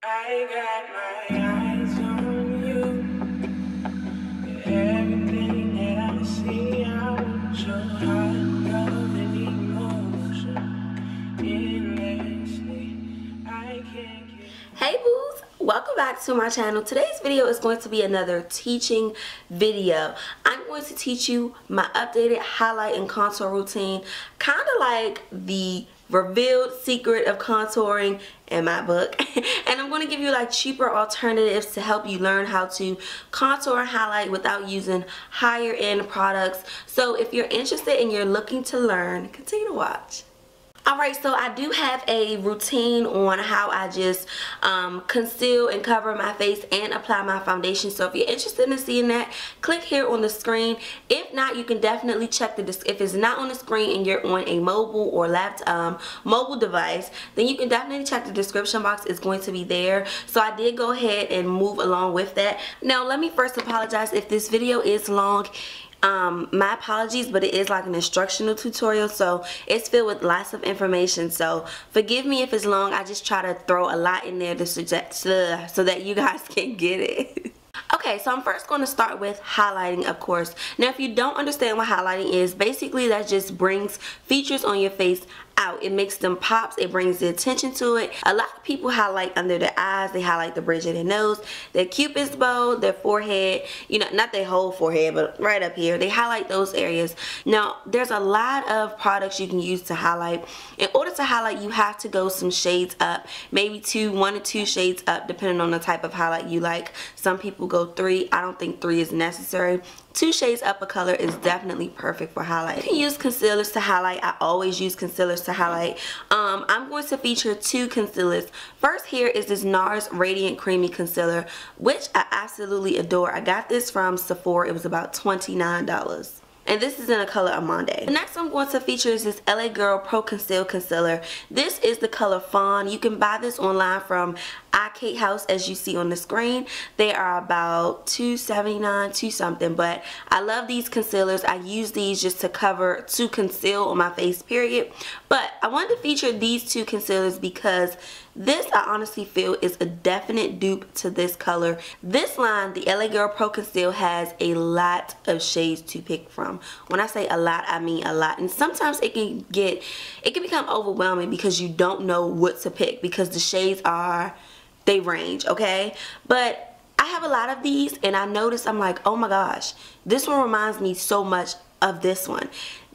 I got my eyes on you. Everything that I see, I want your hot love and emotion. Endlessly, I can't get. Hey boos, welcome back to my channel. Today's video is going to be another teaching video. I'm going to teach you my updated highlight and contour routine, kind of like the revealed secret of contouring in my book. And I'm going to give you like cheaper alternatives to help you learn how to contour and highlight without using higher end products. So if you're interested and you're looking to learn, continue to watch. Alright, so I do have a routine on how I just conceal and cover my face and apply my foundation. So if you're interested in seeing that, click here on the screen. If not, you can definitely check if it's not on the screen and you're on a mobile or laptop, mobile device, then you can definitely check the description box. It's going to be there. So I did go ahead and move along with that. Now, let me first apologize if this video is long. My apologies, but it is like an instructional tutorial, so it's filled with lots of information, so forgive me if it's long. I just try to throw a lot in there so that you guys can get it. Okay, so I'm first going to start with highlighting, of course. Now, if you don't understand what highlighting is, basically that just brings features on your face out. It makes them pops. It brings the attention to it. A lot of people highlight under their eyes. They highlight the bridge of their nose, their cupid's bow, their forehead, you know, not their whole forehead, but right up here. They highlight those areas. Now, there's a lot of products you can use to highlight. In order to highlight, you have to go some shades up, maybe 1 or 2 shades up, depending on the type of highlight you like. Some people go 3. I don't think 3 is necessary. 2 shades up a color is definitely perfect for highlight. You can use concealers to highlight. I always use concealers to highlight. I'm going to feature 2 concealers. First here is this NARS Radiant Creamy Concealer, which I absolutely adore. I got this from Sephora. It was about $29. And this is in the color Amande. The next I'm going to feature is this LA Girl Pro Conceal Concealer. This is the color Fawn. You can buy this online from iKate House, as you see on the screen. They are about $2.79, $2 something, but I love these concealers. I use these just to conceal on my face, period. But I wanted to feature these 2 concealers because this, I honestly feel, is a definite dupe to this color. This line, the LA Girl Pro Conceal, has a lot of shades to pick from. When I say a lot, I mean a lot. And sometimes it can become overwhelming because you don't know what to pick because the shades they range, okay? But I have a lot of these and I noticed, I'm like, oh my gosh, this one reminds me so much of this one.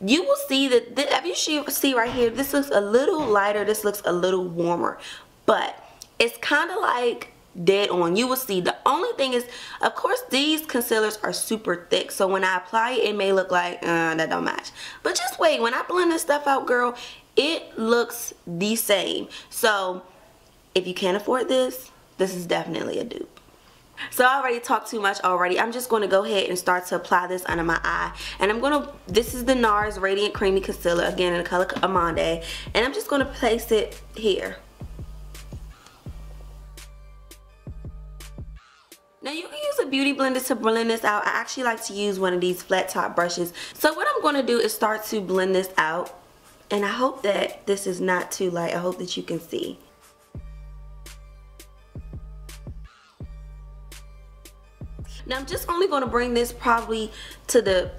You will see that, if you see right here, this looks a little lighter, this looks a little warmer, but it's kind of like dead on. You will see. The only thing is, of course, these concealers are super thick, so when I apply it, it may look like that don't match. But just wait, when I blend this stuff out, girl, it looks the same. So if you can't afford this, this is definitely a dupe. So I already talked too much already. I'm just going to go ahead and start to apply this under my eye. And this is the NARS Radiant Creamy Concealer, again in the color Amande. And I'm just going to place it here. Now you can use a beauty blender to blend this out. I actually like to use one of these flat top brushes. So what I'm going to do is start to blend this out. And I hope that this is not too light. I hope that you can see. Now I'm just only going to bring this probably to the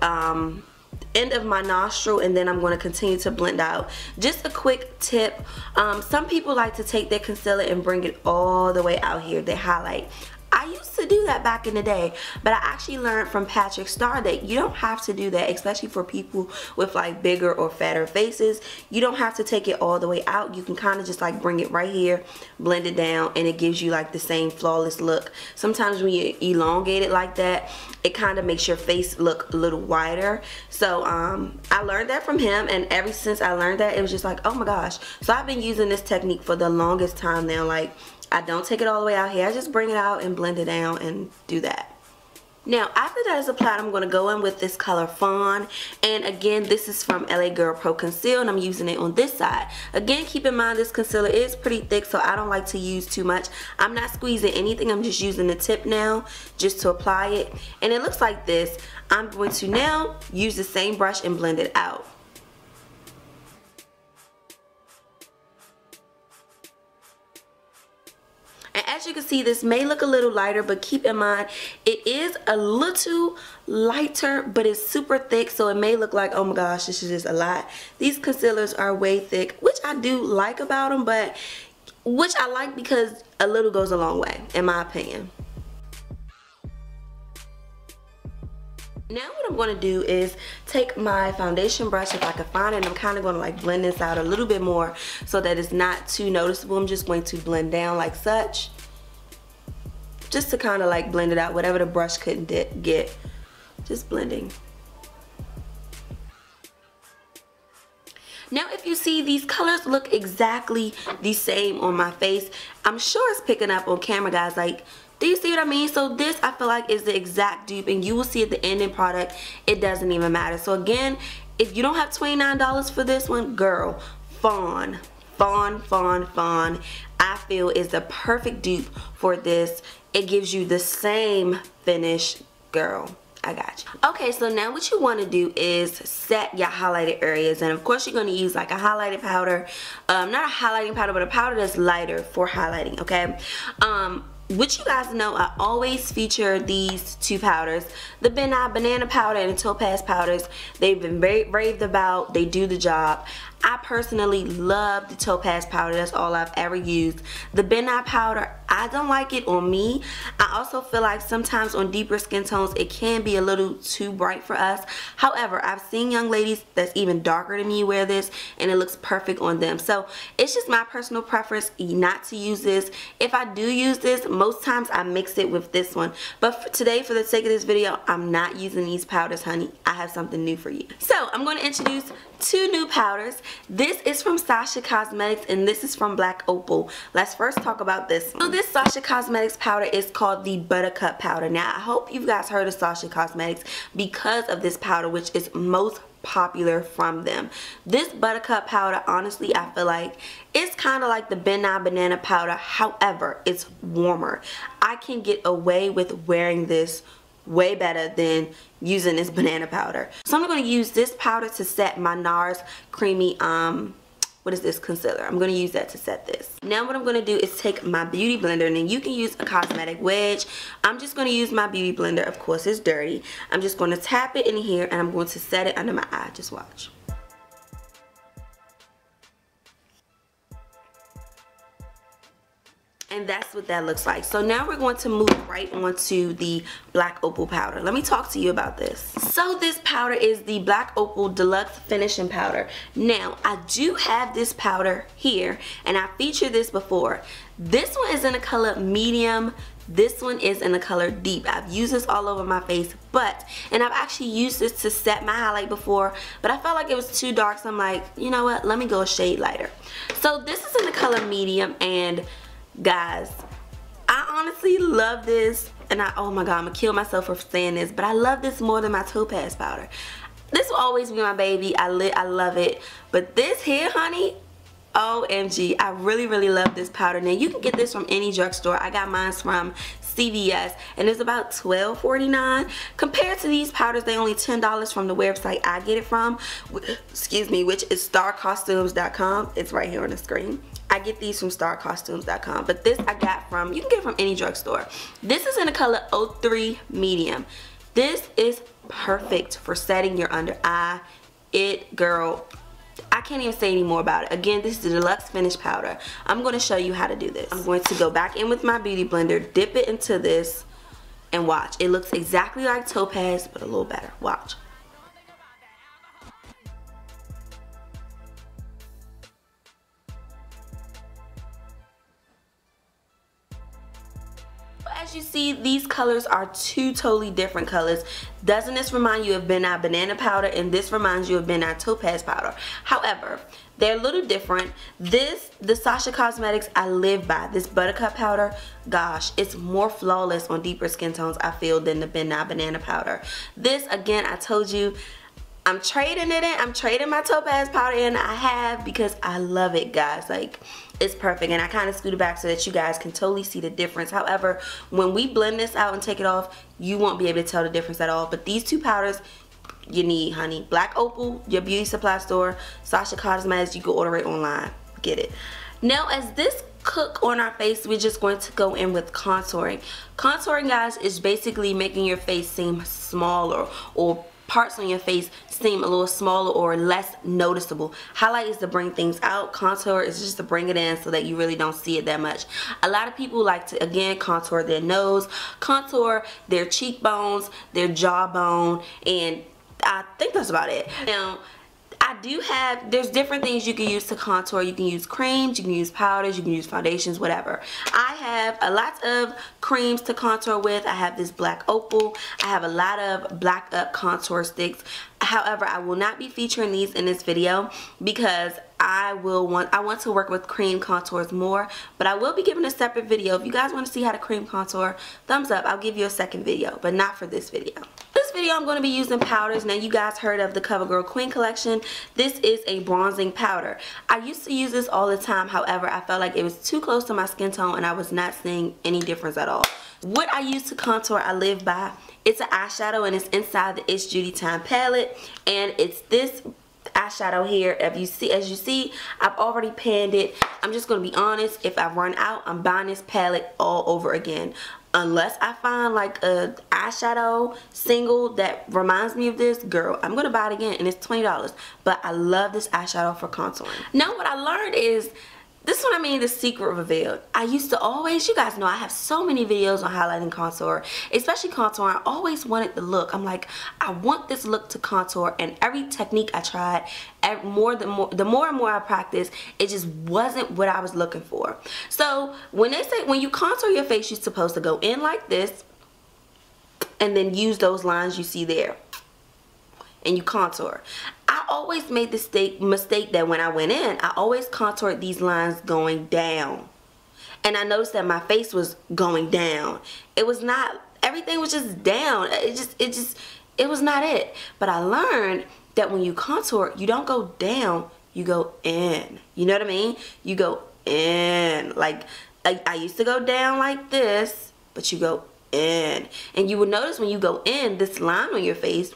end of my nostril, and then I'm going to continue to blend out. Just a quick tip, some people like to take their concealer and bring it all the way out here. They highlight. I used to do that back in the day, but I actually learned from Patrick Starr that you don't have to do that, especially for people with like bigger or fatter faces. You don't have to take it all the way out. You can kind of just like bring it right here, blend it down, and it gives you like the same flawless look. Sometimes when you elongate it like that, it kind of makes your face look a little wider. So I learned that from him, and ever since I learned that, it was just like, oh my gosh. So I've been using this technique for the longest time now. Like, I don't take it all the way out here. I just bring it out and blend it down and do that. Now, after that is applied, I'm going to go in with this color Fawn. And again, this is from LA Girl Pro Conceal, and I'm using it on this side. Again, keep in mind this concealer is pretty thick, so I don't like to use too much. I'm not squeezing anything. I'm just using the tip now just to apply it. And it looks like this. I'm going to now use the same brush and blend it out. And as as you can see, this may look a little lighter, but keep in mind it is a little lighter, but it's super thick, so it may look like, oh my gosh, this is just a lot. These concealers are way thick, which I do like about them, but which I like because a little goes a long way, in my opinion. Now what I'm going to do is take my foundation brush, if I can find it, and I'm kind of going to like blend this out a little bit more so that it's not too noticeable. I'm just going to blend down like such, just to kind of like blend it out, whatever the brush couldn't get, just blending. Now if you see, these colors look exactly the same on my face. I'm sure it's picking up on camera, guys. Like, do you see what I mean? So this, I feel like, is the exact dupe, and you will see at the ending product, it doesn't even matter. So again, if you don't have $29 for this one, girl, Fawn, I feel is the perfect dupe for this. It gives you the same finish, girl. I got you. Okay, so now what you want to do is set your highlighted areas, and of course you're going to use like a highlighting powder, not a highlighting powder, but a powder that's lighter for highlighting. Okay, which you guys know, I always feature these two powders, the Ben Nye banana powder and the Topaz powders. They've been raved about. They do the job. I personally love the Topaz powder. That's all I've ever used. The Ben Nye powder, I don't like it on me. I also feel like sometimes on deeper skin tones it can be a little too bright for us. However, I've seen young ladies that's even darker than me wear this and it looks perfect on them. So it's just my personal preference not to use this. If I do use this, most times I mix it with this one. But for today, for the sake of this video, I'm not using these powders, honey. I have something new for you. So I'm going to introduce two new powders. This is from Sasha Cosmetics and this is from Black Opal. Let's first talk about this. So this Sasha Cosmetics powder is called the ButterCup powder. Now I hope you guys heard of Sasha Cosmetics because of this powder, which is most popular from them. This ButterCup powder, honestly, I feel like it's kind of like the Ben Nye banana powder. However, it's warmer. I can get away with wearing this way better than using this banana powder. So I'm going to use this powder to set my NARS creamy what is this, concealer. I'm going to use that to set this. Now what I'm going to do is take my beauty blender, and then you can use a cosmetic wedge. I'm just going to use my beauty blender. Of course it's dirty. I'm just going to tap it in here and I'm going to set it under my eye. Just watch. And that's what that looks like. So now we're going to move right on to the Black Opal powder. Let me talk to you about this. So this powder is the Black Opal Deluxe Finishing Powder. Now, I do have this powder here, and I featured this before. This one is in the color medium. This one is in the color deep. I've used this all over my face, and I've actually used this to set my highlight before, but I felt like it was too dark, so I'm like, you know what, let me go a shade lighter. So this is in the color medium, and guys, I honestly love this, and oh my god, I'm gonna kill myself for saying this, but I love this more than my Topaz powder. This will always be my baby. I love it, but this here, honey, OMG, I really love this powder. Now you can get this from any drugstore. I got mine from CVS and it's about $12.49. Compared to these powders, they only $10 from the website I get it from, excuse me, which is starcostumes.com. It's right here on the screen. I get these from starcostumes.com, but this I got from, you can get it from any drugstore. This is in the color 03 medium. This is perfect for setting your under eye. Girl, I can't even say any more about it. Again, this is the Deluxe Finish Powder. I'm going to show you how to do this. I'm going to go back in with my beauty blender, dip it into this, and watch. It looks exactly like Topaz, but a little better. Watch. As you see, these colors are two totally different colors. Doesn't this remind you of Ben Nye banana powder, and this reminds you of Ben Nye Topaz powder? However, they're a little different. The Sasha Cosmetics, I live by. This ButterCup powder, gosh, it's more flawless on deeper skin tones, I feel, than the Ben Nye banana powder. This, again, I told you, I'm trading it in. I'm trading my Topaz powder in. I have, because I love it, guys. Like, it's perfect, and I kind of scooted back so that you guys can totally see the difference. However, when we blend this out and take it off, you won't be able to tell the difference at all. But these two powders, you need, honey. Black Opal, your beauty supply store. Sasha Cosmetics, you can order it online. Get it. Now, as this cook on our face, we're just going to go in with contouring. Contouring, guys, is basically making your face seem smaller, or parts on your face seem a little smaller or less noticeable. Highlight is to bring things out. Contour is just to bring it in so that you really don't see it that much. A lot of people like to, again, contour their nose, contour their cheekbones, their jawbone, and I think that's about it. Now, there's different things you can use to contour. You can use creams, you can use powders, you can use foundations, whatever. I have a lot of creams to contour with. I have this black opal. I have a lot of black up contour sticks. However, I will not be featuring these in this video because I want to work with cream contours more, but I will be giving a separate video. If you guys want to see how to cream contour, thumbs up. I'll give you a second video, but not for this video. This video I'm going to be using powders. Now, you guys heard of the CoverGirl Queen collection. This is a bronzing powder. I used to use this all the time. However, I felt like it was too close to my skin tone and I was not seeing any difference at all. What I use to contour, I live by. It's an eyeshadow and it's inside the It's Judy Time palette, and it's this eyeshadow here. As you see, I've already panned it. I'm just going to be honest, if I run out, I'm buying this palette all over again. Unless I find like a eyeshadow single that reminds me of this, girl, I'm going to buy it again, and it's $20. But I love this eyeshadow for contouring. Now, what I learned is, this is what I mean, the secret revealed. I used to always, you guys know I have so many videos on highlighting contour, especially contouring. I always wanted the look. I'm like, I want this look to contour, and every technique I tried, the more and more I practiced, it just wasn't what I was looking for. So when they say, when you contour your face, you're supposed to go in like this and then use those lines you see there and you contour. I always made this mistake that when I went in, I always contoured these lines going down. And I noticed that my face was going down. It was not, everything was just down. It was not it. But I learned that when you contour, you don't go down, you go in. You know what I mean? You go in. Like, I used to go down like this, but you go in. And you will notice when you go in, this line on your face,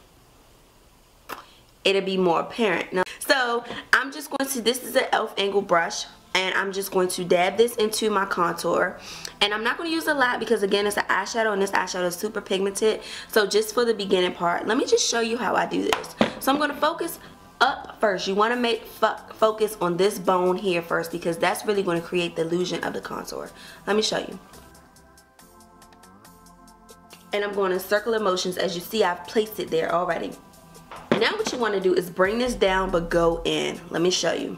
it'll be more apparent. Now, so I'm just going to, this is an e.l.f. angle brush, and I'm just going to dab this into my contour. And I'm not going to use a lot because, again, it's an eyeshadow, and this eyeshadow is super pigmented. So just for the beginning part, let me just show you how I do this. So I'm going to focus up first. You want to focus on this bone here first, because that's really going to create the illusion of the contour. Let me show you. And I'm going in circular motions. As you see, I've placed it there already. Now what you want to do is bring this down but go in. Let me show you.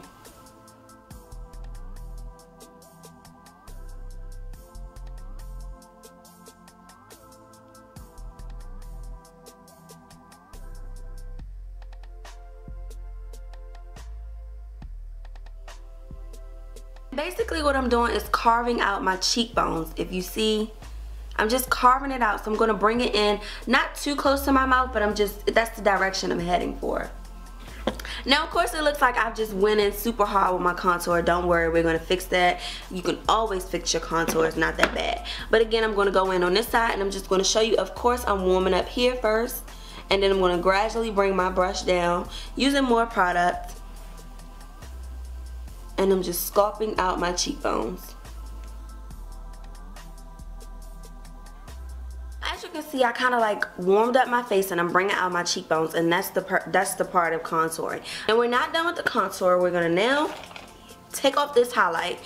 Basically what I'm doing is carving out my cheekbones. If you see, I'm just carving it out. So I'm going to bring it in, not too close to my mouth, but that's the direction I'm heading for. Now, of course, it looks like I've just went in super hard with my contour. Don't worry, we're going to fix that. You can always fix your contour. It's not that bad. But again, I'm going to go in on this side, and I'm just going to show you. Of course, I'm warming up here first, and then I'm going to gradually bring my brush down using more product. And I'm just sculpting out my cheekbones. As you can see, I kind of like warmed up my face, and I'm bringing out my cheekbones, and that's the part of contouring. And we're not done with the contour. We're gonna now take off this highlight.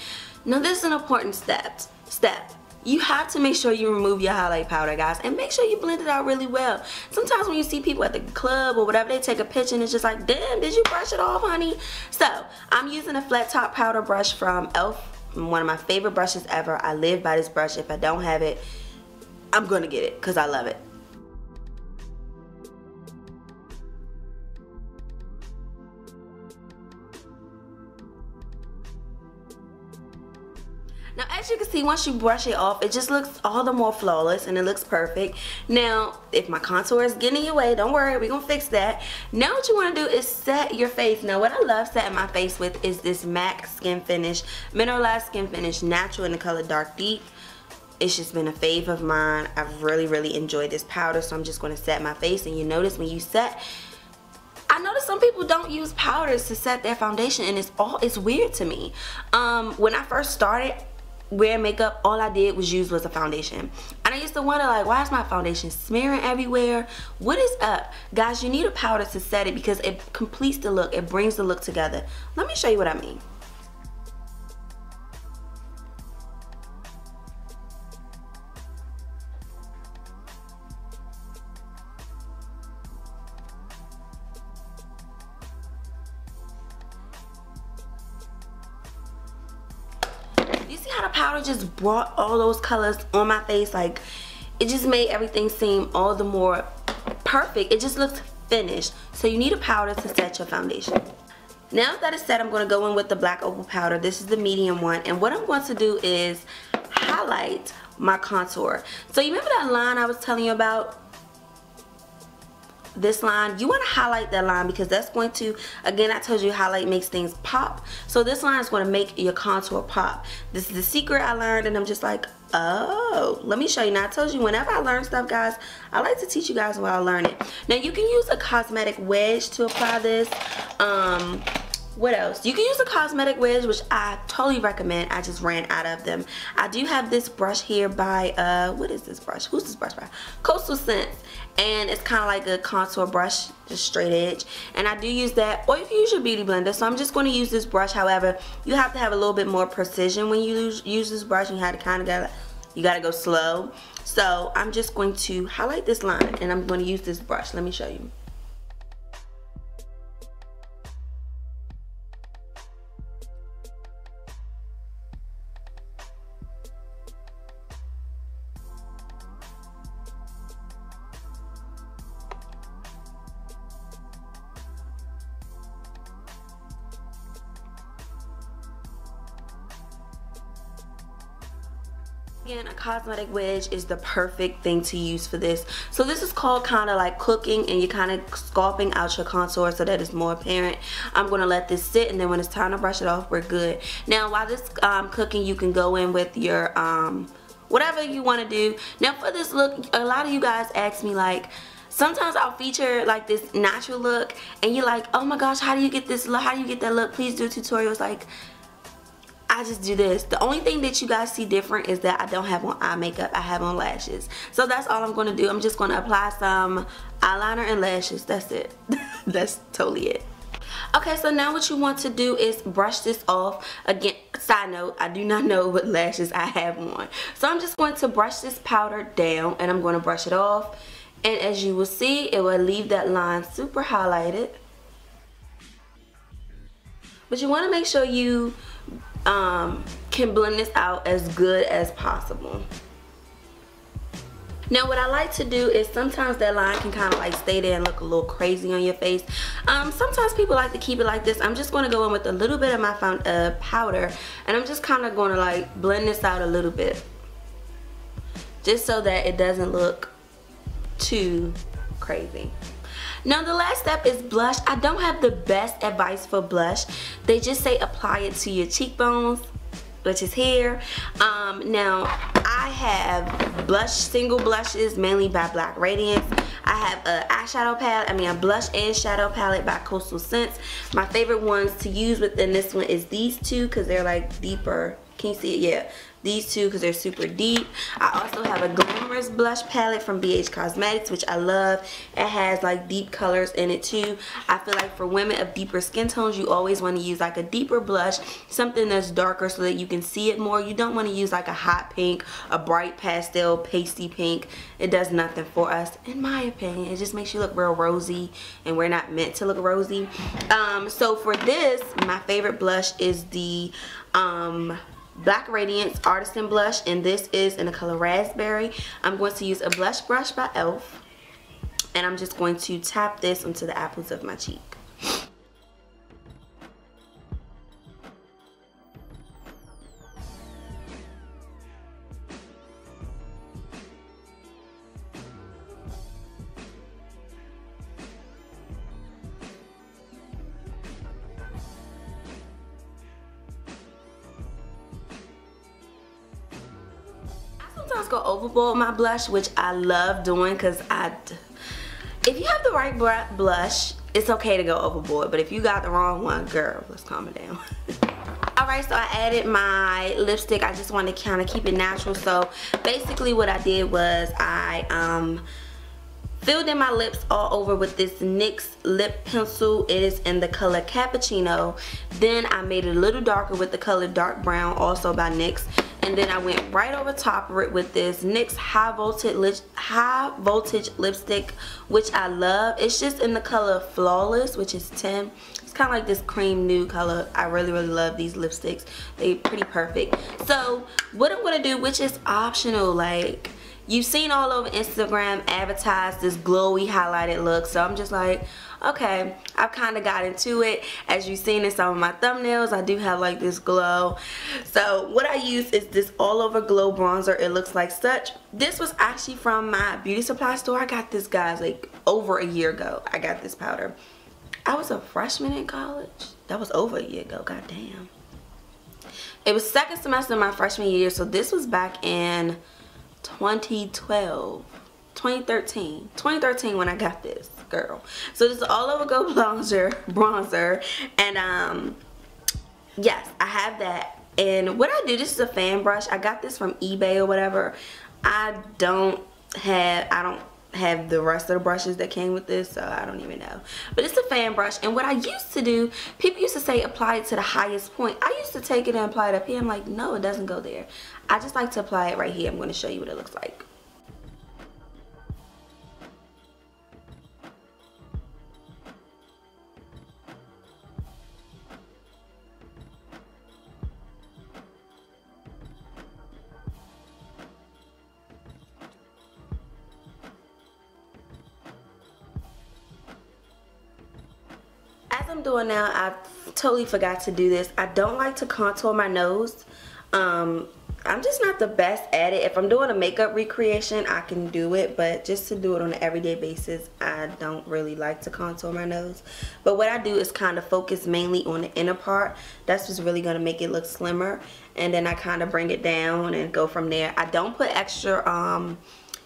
Now this is an important step. You have to make sure you remove your highlight powder, guys, and make sure you blend it out really well. Sometimes when you see people at the club or whatever, they take a picture and it's just like, damn, did you brush it off, honey? So I'm using a flat top powder brush from e.l.f. One of my favorite brushes ever. I live by this brush. If I don't have it, I'm gonna get it because I love it. Now, as you can see, once you brush it off, it just looks all the more flawless and it looks perfect. Now, if my contour is getting in your way, don't worry, we're gonna fix that. Now what you wanna do is set your face. Now, what I love setting my face with is this MAC Skin Finish, Mineralized Skin Finish, natural in the color Dark Deep. It's just been a fave of mine. I've really enjoyed this powder, so I'm just gonna set my face. And you notice when you set, I notice some people don't use powders to set their foundation, and it's weird to me. When I first started, wearing makeup, all I did was use a foundation. And I used to wonder, like, why is my foundation smearing everywhere? What is up? Guys, you need a powder to set it because it completes the look. It brings the look together. Let me show you what I mean. You see how the powder just brought all those colors on my face? Like, it just made everything seem all the more perfect. It just looks finished. So you need a powder to set your foundation. Now that it's set, I'm going to go in with the black opal powder. This is the medium one. And what I'm going to do is highlight my contour. So you remember that line I was telling you about? This line, you want to highlight that line because that's going to, again, I told you highlight makes things pop. So this line is going to make your contour pop. This is the secret I learned, and I'm just like, oh, let me show you. Now I told you whenever I learn stuff, guys, I like to teach you guys while I learn it. Now you can use a cosmetic wedge to apply this. What else? You can use a cosmetic wedge, which I totally recommend. I just ran out of them. I do have this brush here by, what is this brush? Who's this brush by? Coastal Scents. And it's kind of like a contour brush, just straight edge. And I do use that, or you can use your beauty blender. So I'm just going to use this brush. However, you have to have a little bit more precision when you use this brush. You have to kind of you got to go slow. So I'm just going to highlight this line, and I'm going to use this brush. Let me show you. Again, a cosmetic wedge is the perfect thing to use for this. So this is called kind of like cooking, and you're kind of sculpting out your contour so that it's more apparent. I'm going to let this sit, and then when it's time to brush it off, we're good. Now while this cooking, you can go in with your whatever you want to do. Now for this look, a lot of you guys ask me, like, sometimes I'll feature like this natural look, and you're like, oh my gosh, how do you get this look? How do you get that look? Please do tutorials. Like, I just do this. The only thing that you guys see different is that I don't have on eye makeup. I have on lashes. So that's all I'm going to do. I'm just going to apply some eyeliner and lashes. That's it. That's totally it. Okay, so now what you want to do is brush this off. Again, side note, I do not know what lashes I have on. So I'm just going to brush this powder down, and I'm going to brush it off. And as you will see, it will leave that line super highlighted. But you want to make sure you can blend this out as good as possible. Now what I like to do is sometimes that line can kind of like stay there and look a little crazy on your face. Sometimes people like to keep it like this. I'm just going to go in with a little bit of my powder, and I'm just kind of going to like blend this out a little bit, just so that it doesn't look too crazy. Now the last step is blush. I don't have the best advice for blush. They just say apply it to your cheekbones, which is here. Now I have blush, single blushes, mainly by Black Radiance. I have a blush and shadow palette by Coastal Scents. My favorite ones to use within this one is these two, because they're like deeper. Can you see it? Yeah. These two, because they're super deep. I also have a glamorous blush palette from BH Cosmetics, which I love. It has like deep colors in it too. I feel like for women of deeper skin tones, you always want to use like a deeper blush, something that's darker so that you can see it more. You don't want to use like a hot pink, a bright pastel, pasty pink. It does nothing for us, in my opinion. It just makes you look real rosy, and we're not meant to look rosy. So for this, my favorite blush is the Black Radiance Artisan Blush, and this is in the color Raspberry. I'm going to use a blush brush by e.l.f. and I'm just going to tap this onto the apples of my cheek. Sometimes go overboard with my blush, which I love doing, because if you have the right blush, it's okay to go overboard, but if you got the wrong one, girl, let's calm it down. Alright Alright, so I added my lipstick. I just wanted to kind of keep it natural. So basically what I did was I filled in my lips all over with this NYX lip pencil. It is in the color Cappuccino. Then I made it a little darker with the color Dark Brown, also by NYX. And then I went right over top of it with this NYX high voltage lipstick, which I love. It's just in the color Flawless, which is 10. It's kind of like this cream nude color. I really love these lipsticks. They're pretty perfect. So what I'm going to do, which is optional, like you've seen all over Instagram advertise this glowy highlighted look. So I'm just like, okay, I've kind of got into it. As you've seen in some of my thumbnails, I do have like this glow. So what I use is this all over glow bronzer. It looks like such. This was actually from my beauty supply store. I got this, guys, like over a year ago. I got this powder. I was a freshman in college. That was over a year ago. God damn. It was second semester of my freshman year. So this was back in 2013 when I got this, girl. So this is all over gold bronzer, and yes, I have that. And what I do, this is a fan brush. I got this from eBay or whatever. I don't have the rest of the brushes that came with this, so I don't even know. But it's a fan brush, and what I used to do, people used to say apply it to the highest point. I used to take it and apply it up here. I'm like, no, it doesn't go there. I just like to apply it right here. I'm going to show you what it looks like. As I'm doing now, I totally forgot to do this. I don't like to contour my nose. I'm just not the best at it. If I'm doing a makeup recreation, I can do it, but just to do it on an everyday basis, I don't really like to contour my nose. But what I do is kind of focus mainly on the inner part. That's just really going to make it look slimmer, and then I kind of bring it down and go from there. I don't put extra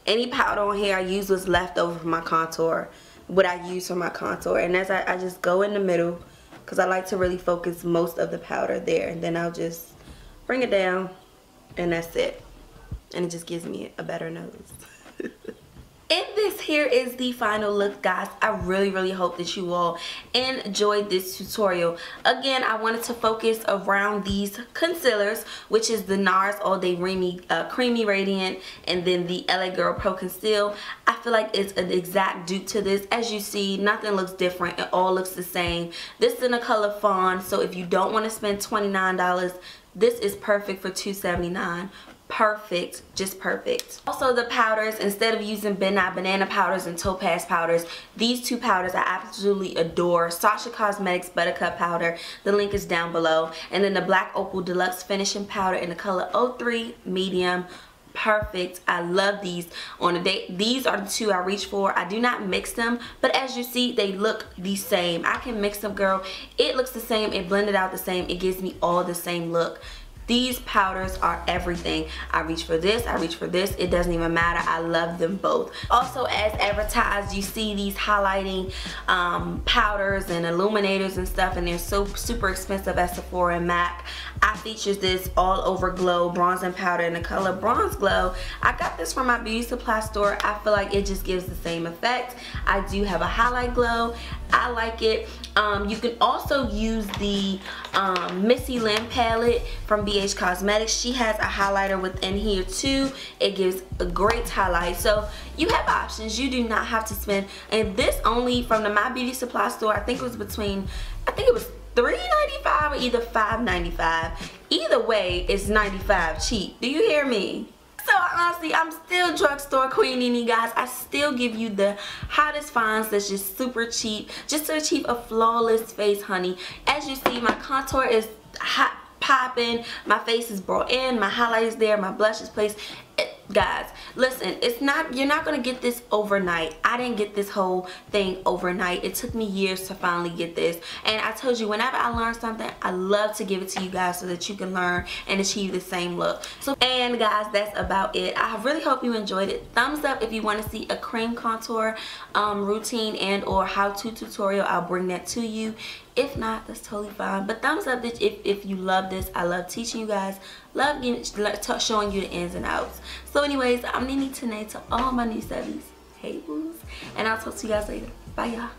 any powder on here. I use what's left over from my contour, what I use for my contour, and as I just go in the middle, because I like to really focus most of the powder there, and then I'll just bring it down, and that's it. And it just gives me a better nose. And this here is the final look, guys. I really hope that you all enjoyed this tutorial. Again, I wanted to focus around these concealers, which is the NARS All Day Creamy Radiant, and then the LA Girl Pro Conceal. I feel like it's an exact dupe to this. As you see, nothing looks different. It all looks the same. This is in the color Fawn, so if you don't want to spend $29, this is perfect for $2.79. Perfect, just perfect. Also, the powders, instead of using Ben Nye Banana Powders and Topaz powders, these two powders I absolutely adore. Sasha Cosmetics ButterCup powder, the link is down below, and then the Black Opal Deluxe Finishing Powder in the color 03 Medium. Perfect. I love these on a date. These are the two I reach for. I do not mix them, but as you see, they look the same. I can mix them, girl. It looks the same. It blended out the same. It gives me all the same look. These powders are everything. I reach for this, I reach for this. It doesn't even matter. I love them both. Also, as advertised, you see these highlighting powders and illuminators and stuff, and they're so super expensive at Sephora and MAC. I features this all over glow bronzing powder in the color Bronze Glow. I got this from my beauty supply store. I feel like it just gives the same effect. I do have a highlight glow. I like it. You can also use the Missy Lynn palette from BH Cosmetics. She has a highlighter within here too. It gives a great highlight. So you have options. You do not have to spend. And this only from the My Beauty Supply store, I think it was between, I think it was $3.95 or either $5.95. Either way, it's $95 cheap. Do you hear me? So honestly, I'm still drugstore queen, you guys. I still give you the hottest finds that's just super cheap, just to achieve a flawless face, honey. As you see, my contour is hot popping, my face is brought in, my highlight is there, my blush is placed. Guys, listen, it's not, you're not gonna get this overnight. I didn't get this whole thing overnight. It took me years to finally get this, and I told you, whenever I learn something, I love to give it to you guys so that you can learn and achieve the same look. So, and guys, that's about it. I really hope you enjoyed it. Thumbs up if you want to see a cream contour routine and or how-to tutorial. I'll bring that to you. If not, that's totally fine. But thumbs up if you love this. I love teaching you guys. Love showing you the ins and outs. So anyways, I'm Nene Tanae to all my new subbies. Hey boos. And I'll talk to you guys later. Bye y'all.